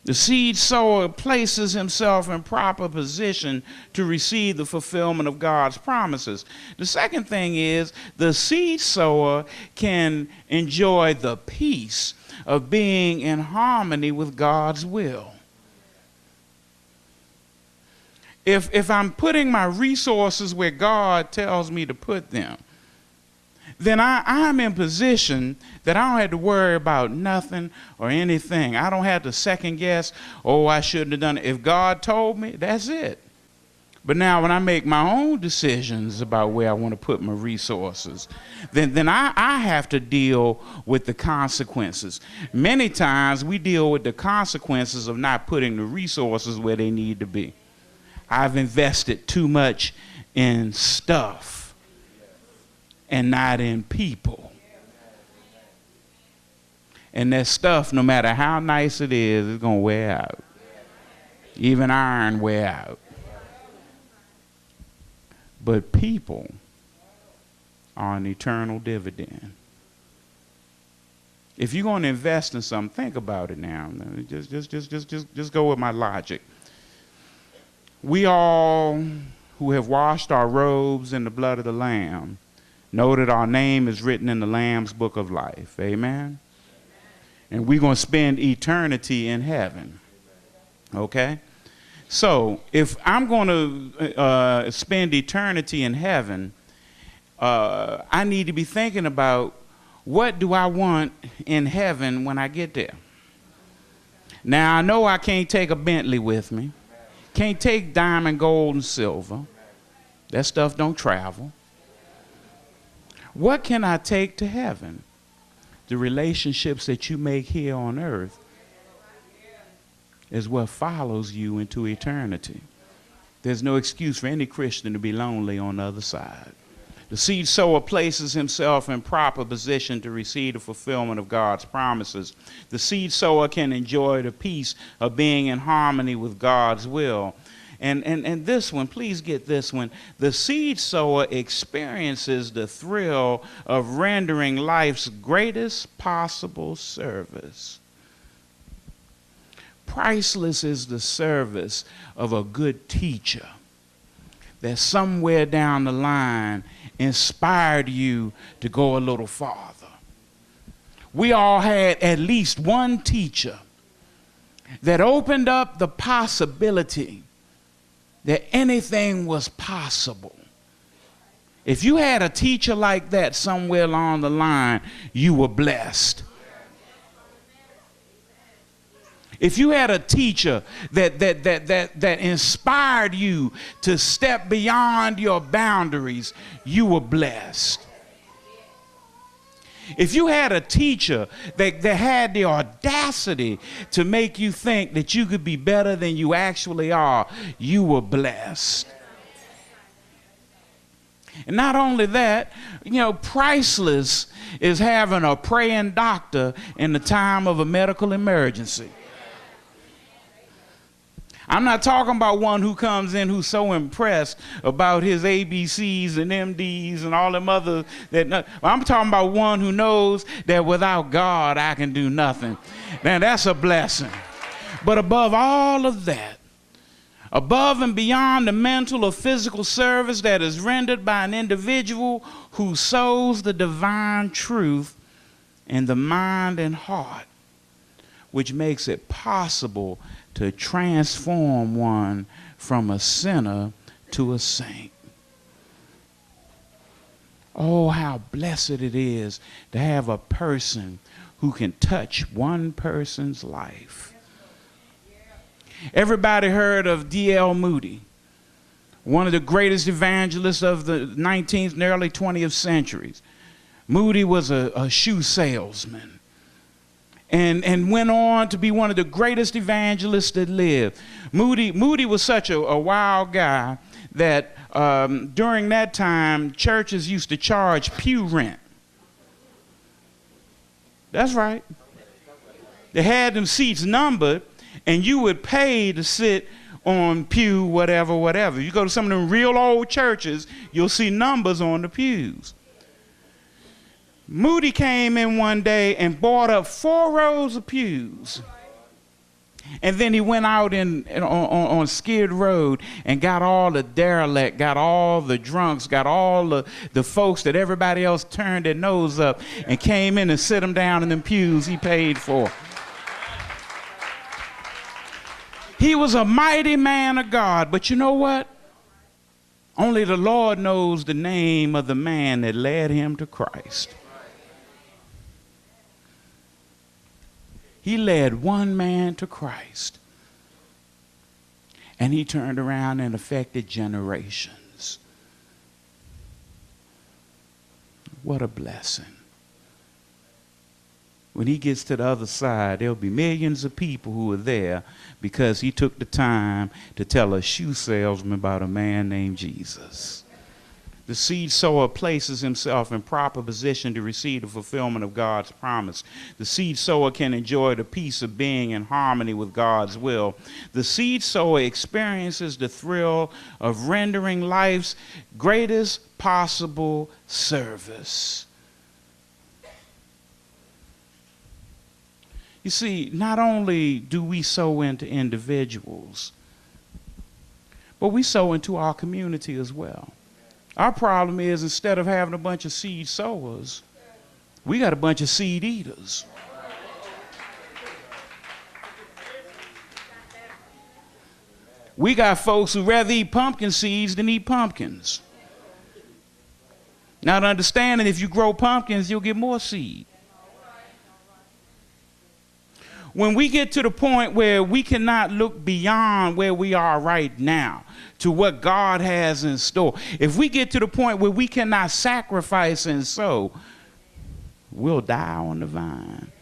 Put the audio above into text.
The seed sower places himself in proper position to receive the fulfillment of God's promises. The second thing is the seed sower can enjoy the peace of being in harmony with God's will. If I'm putting my resources where God tells me to put them, then I'm in position that I don't have to worry about nothing or anything. I don't have to second guess, oh, I shouldn't have done it. If God told me, that's it. But now when I make my own decisions about where I want to put my resources, then I have to deal with the consequences. Many times we deal with the consequences of not putting the resources where they need to be. I've invested too much in stuff and not in people. And that stuff, no matter how nice it is going to wear out. Even iron wear out. But people are an eternal dividend. If you're going to invest in something, think about it now. Just go with my logic. We all who have washed our robes in the blood of the Lamb know that our name is written in the Lamb's book of life. Amen? And we're going to spend eternity in heaven. Okay? So if I'm going to spend eternity in heaven, I need to be thinking about what do I want in heaven when I get there. Now, I know I can't take a Bentley with me. Can't take diamond, gold, and silver. That stuff don't travel. What can I take to heaven? The relationships that you make here on earth is what follows you into eternity. There's no excuse for any Christian to be lonely on the other side. The seed sower places himself in proper position to receive the fulfillment of God's promises. The seed sower can enjoy the peace of being in harmony with God's will. And this one, please get this one. The seed sower experiences the thrill of rendering life's greatest possible service. Priceless is the service of a good teacher that somewhere down the line inspired you to go a little farther. We all had at least one teacher that opened up the possibility that anything was possible. If you had a teacher like that somewhere along the line, you were blessed. If you had a teacher that inspired you to step beyond your boundaries, you were blessed. If you had a teacher that had the audacity to make you think that you could be better than you actually are, you were blessed. And not only that, priceless is having a praying doctor in the time of a medical emergency. I'm not talking about one who comes in who's so impressed about his ABCs and MDs and all them other I'm talking about one who knows that without God I can do nothing. Now that's a blessing. But above all of that, above and beyond the mental or physical service that is rendered by an individual who sows the divine truth in the mind and heart, which makes it possible to transform one from a sinner to a saint. Oh, how blessed it is to have a person who can touch one person's life. Everybody heard of D.L. Moody, one of the greatest evangelists of the 19th and early 20th centuries. Moody was a shoe salesman. And went on to be one of the greatest evangelists that lived. Moody was such a wild guy that during that time, churches used to charge pew rent. That's right. They had them seats numbered, and you would pay to sit on pew whatever. You go to some of them real old churches, you'll see numbers on the pews. Moody came in one day and bought up 4 rows of pews And then he went out on Skid Road and got all the derelict, got all the drunks, got all the folks that everybody else turned their nose up and came in and sit them down in them pews he paid for. He was a mighty man of God, but you know what? Only the Lord knows the name of the man that led him to Christ. He led one man to Christ, and he turned around and affected generations. What a blessing. When he gets to the other side, there'll be millions of people who are there because he took the time to tell a shoe salesman about a man named Jesus. The seed sower places himself in proper position to receive the fulfillment of God's promise. The seed sower can enjoy the peace of being in harmony with God's will. The seed sower experiences the thrill of rendering life's greatest possible service. You see, not only do we sow into individuals, but we sow into our community as well. Our problem is, instead of having a bunch of seed sowers, we got a bunch of seed eaters. We got folks who rather eat pumpkin seeds than eat pumpkins. Not understanding if you grow pumpkins, you'll get more seed. When we get to the point where we cannot look beyond where we are right now to what God has in store, if we get to the point where we cannot sacrifice and sow, we'll die on the vine.